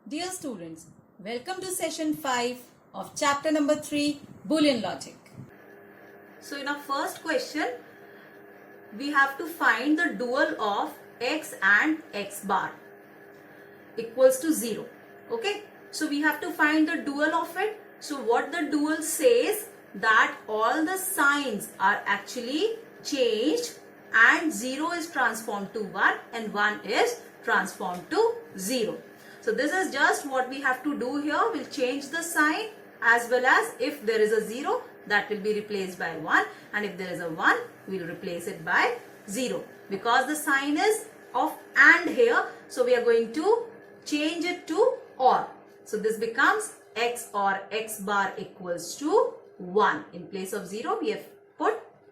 Dear students, welcome to session 5 of chapter number 3, Boolean logic. So in our first question, we have to find the dual of x and x bar equals to 0. Okay, so we have to find the dual of it. So what the dual says, that all the signs are actually changed and 0 is transformed to 1 and 1 is transformed to 0. So this is just what we have to do here. We'll change the sign, as well as if there is a 0, that will be replaced by 1, and if there is a 1, we'll replace it by 0. Because the sign is of AND here, so we are going to change it to OR. So this becomes x or x bar equals to 1. In place of 0, we have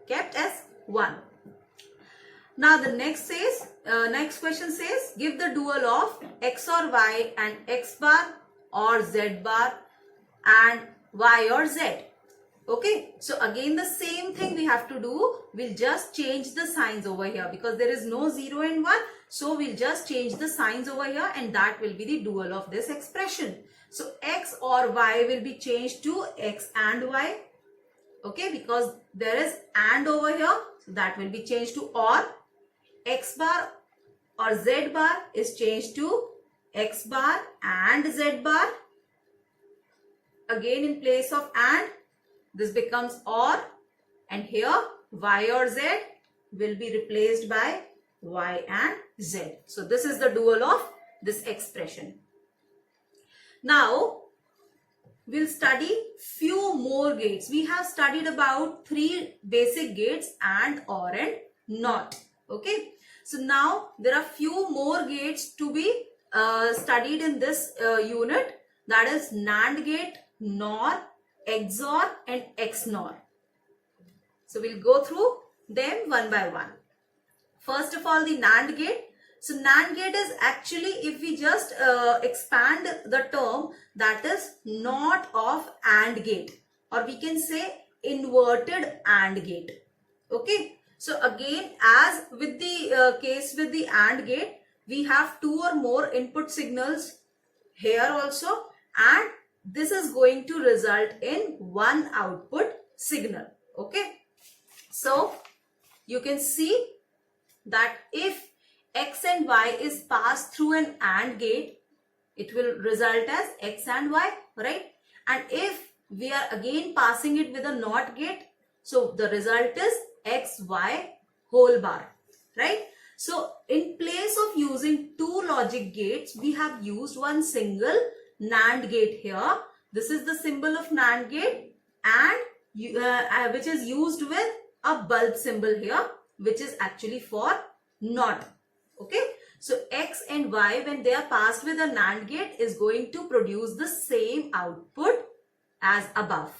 kept as 1. Now the next question says, give the dual of x or y and x bar or z bar and y or z. Okay, so again the same thing we have to do. We'll just change the signs over here because there is no 0 and 1. So we'll just change the signs over here and that will be the dual of this expression. So x or y will be changed to x and y. Okay, because there is AND over here, so that will be changed to OR. X bar or Z bar is changed to X bar and Z bar. Again in place of AND, this becomes OR, and here Y or Z will be replaced by Y and Z. So this is the dual of this expression. Now we'll study few more gates. We have studied about 3 basic gates: AND, OR and NOT. Okay, so now there are few more gates to be studied in this unit, that is NAND gate, NOR, XOR and XNOR. So we'll go through them one by one. First of all, the NAND gate. So NAND gate is actually, if we just expand the term, that is not of AND gate, or we can say inverted AND gate. Okay. So again, as with the case with the AND gate, we have 2 or more input signals here also, and this is going to result in one output signal. Okay. So you can see that if x and y is passed through an AND gate, it will result as x and y, right? And if we are again passing it with a NOT gate, so the result is x, y whole bar, right? So in place of using 2 logic gates, we have used one single NAND gate here. This is the symbol of NAND gate, and which is used with a bulb symbol here, which is actually for NOT. Okay, so x and y, when they are passed with a NAND gate, is going to produce the same output as above.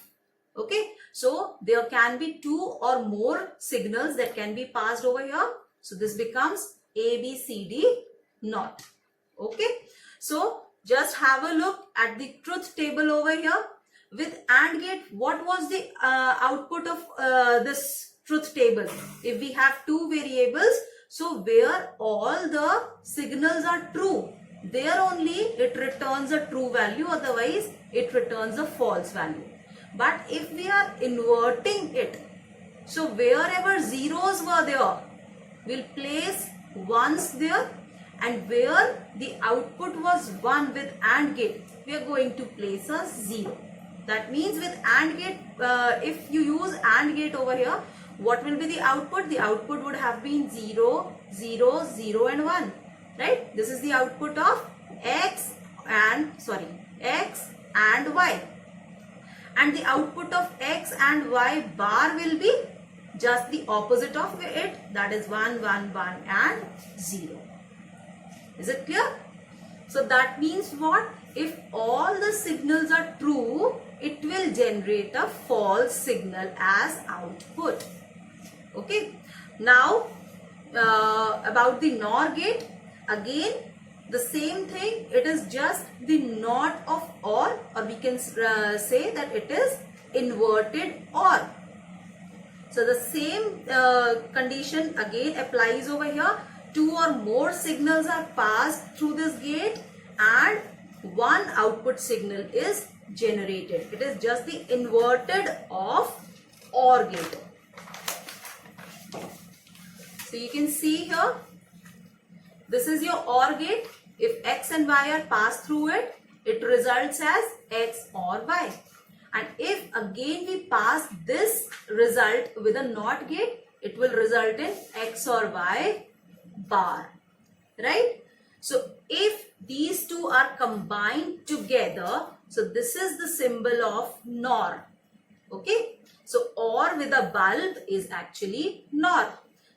Okay, so there can be 2 or more signals that can be passed over here. So this becomes A, B, C, D, NOT. Okay, so just have a look at the truth table over here. With AND gate, what was the output of this truth table? If we have 2 variables, so where all the signals are true, there only it returns a true value, otherwise it returns a false value. But if we are inverting it, so wherever zeros were there, we'll place ones there, and where the output was 1 with AND gate, we are going to place a 0. That means with AND gate, if you use AND gate over here, what will be the output? The output would have been 0, 0, 0 and 1, right? This is the output of x and y. And the output of x and y bar will be just the opposite of it, that is 1, 1, 1 and 0. Is it clear? So that means what? If all the signals are true, it will generate a false signal as output. Okay. Now about the NOR gate, again the same thing. It is just the NOT of OR, or we can say that it is inverted OR. So the same condition again applies over here. 2 or more signals are passed through this gate, and one output signal is generated. It is just the inverted of OR gate. So you can see here, this is your OR gate. If X and Y are passed through it, it results as X or Y. And if again we pass this result with a NOT gate, it will result in X or Y bar, right? So if these two are combined together, so this is the symbol of NOR, okay? So OR with a bulb is actually NOR.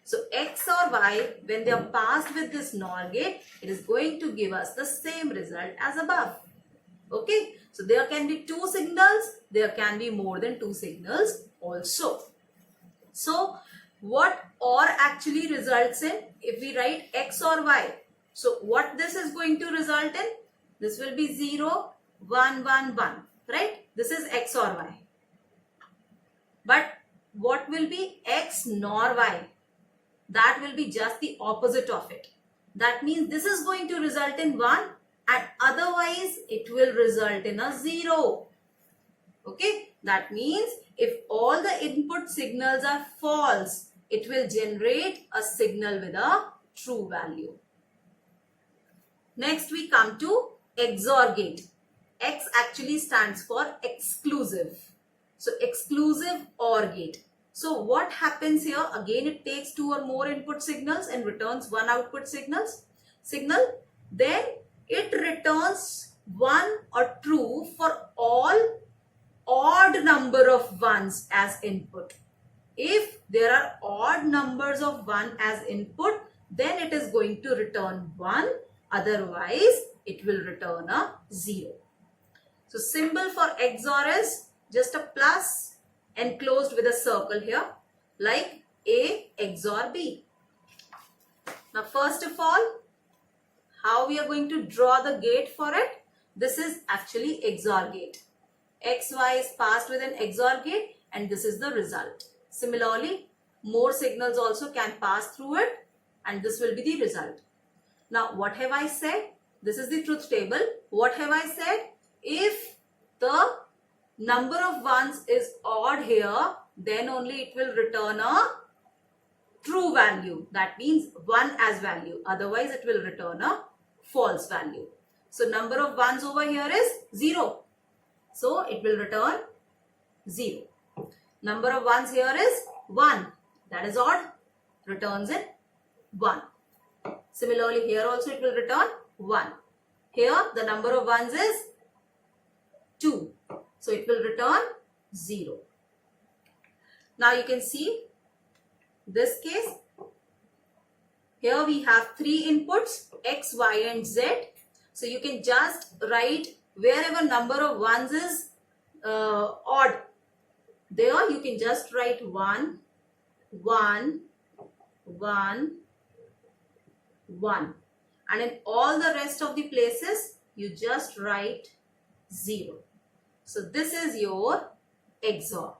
So X or Y, when they are passed with this NOR gate, it is going to give us the same result as above. Okay, so there can be two signals, there can be more than two signals also. So what OR actually results in, if we write X or Y, so what this is going to result in, this will be 0, 1, 1, 1, right? This is X or Y. But what will be X nor Y? That will be just the opposite of it. That means this is going to result in 1 and otherwise it will result in a 0. Okay, that means if all the input signals are false, it will generate a signal with a true value. Next we come to XOR gate. X actually stands for exclusive. So exclusive OR gate. So what happens here? Again, it takes two or more input signals and returns one output signal. Then it returns 1 or true for all odd number of ones as input. If there are odd numbers of 1 as input, then it is going to return 1. Otherwise, it will return a 0. So symbol for XOR is just a plus enclosed with a circle here, like A XOR B. Now first of all, how we are going to draw the gate for it? This is actually XOR gate. XY is passed with an XOR gate and this is the result. Similarly, more signals also can pass through it and this will be the result. Now what have I said? This is the truth table. What have I said? If the number of ones is odd here, then only it will return a true value. That means 1 as value. Otherwise, it will return a false value. So, number of ones over here is 0. So, it will return 0. Number of ones here is 1. That is odd. Returns in 1. Similarly, here also it will return 1. Here, the number of ones is 2. So it will return 0. Now you can see this case. Here we have 3 inputs X, Y and Z. So you can just write wherever number of ones is odd. There you can just write 1, 1, 1, 1. And in all the rest of the places, you just write 0. So this is your XOR.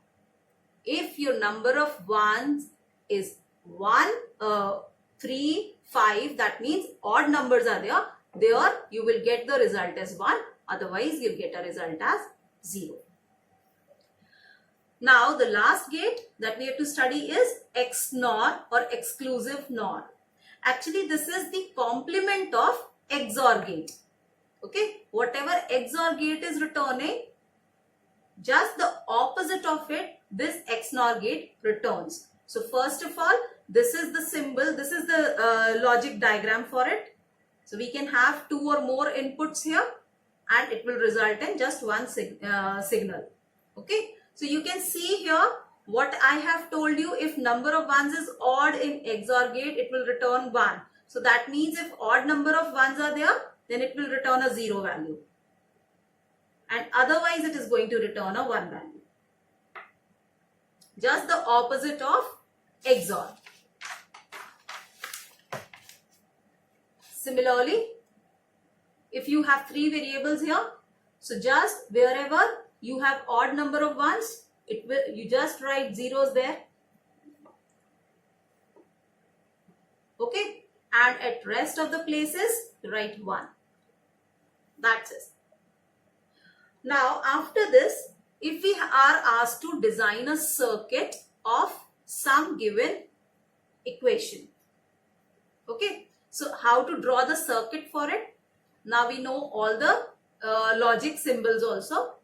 If your number of ones is 1, 3, 5, that means odd numbers are there. There you will get the result as 1. Otherwise, you'll get a result as 0. Now, the last gate that we have to study is XNOR or exclusive NOR. Actually, this is the complement of XOR gate. Okay, whatever XOR gate is returning, just the opposite of it, this XNOR gate returns. So first of all, this is the symbol, this is the logic diagram for it. So we can have 2 or more inputs here and it will result in just one signal. Okay, so you can see here what I have told you. If number of ones is odd in XOR gate, it will return 1. So that means if odd number of ones are there, then it will return a 0 value. And otherwise it is going to return a 1 value. Just the opposite of XOR. Similarly, if you have 3 variables here, so just wherever you have odd number of ones, you just write zeros there. Okay, and at rest of the places write 1. That's it. Now after this, if we are asked to design a circuit of some given equation, okay, so how to draw the circuit for it? Now we know all the logic symbols also.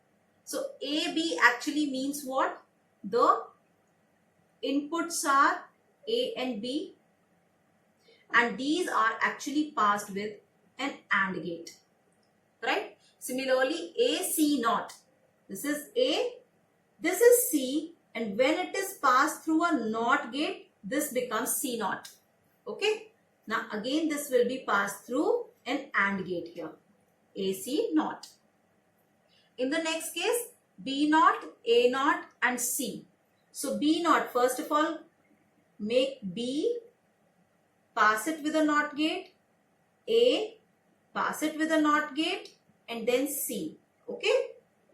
So AB actually means what? The inputs are A and B, and these are actually passed with an AND gate, right? Similarly, AC naught. This is A, this is C, and when it is passed through a NOT gate, this becomes C naught. Okay. Now again, this will be passed through an AND gate here. AC naught. In the next case, B naught, A naught, and C. So B naught, first of all, make B, pass it with a NOT gate, A, pass it with a NOT gate, and then C. Okay.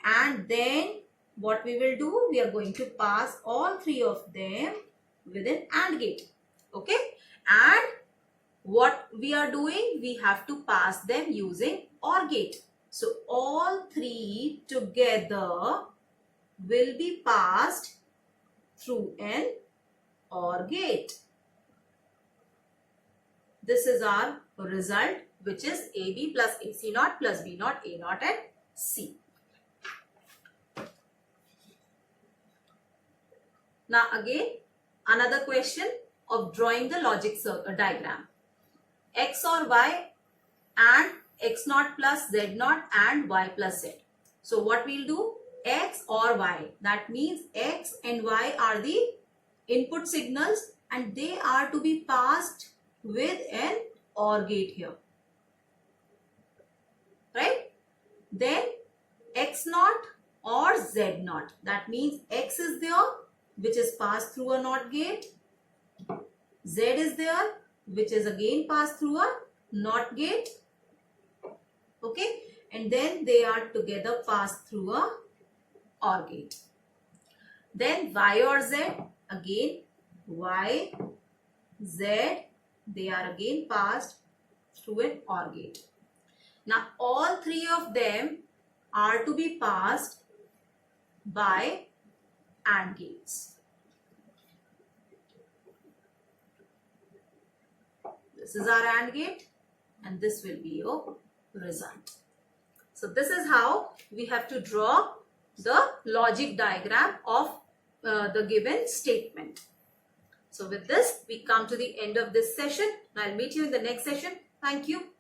And then what we will do, we are going to pass all three of them with an AND gate. Okay. And what we are doing, we have to pass them using OR gate. So all three together will be passed through an OR gate. This is our result, which is AB plus AC naught plus B naught, A naught, and C. Now again, another question of drawing the logic diagram. X or Y and X naught plus Z naught and Y plus Z. So what we'll do? X or Y. That means X and Y are the input signals and they are to be passed with an OR gate here. Right? Then X naught or Z naught. That means X is there, which is passed through a NOT gate. Z is there, which is again passed through a NOT gate. Okay. And then they are together passed through a OR gate. Then Y or Z, again Y, Z, they are again passed through an OR gate. Now all three of them are to be passed by AND gates. This is our AND gate and this will be your result. So this is how we have to draw the logic diagram of the given statement. So with this, we come to the end of this session. I'll meet you in the next session. Thank you.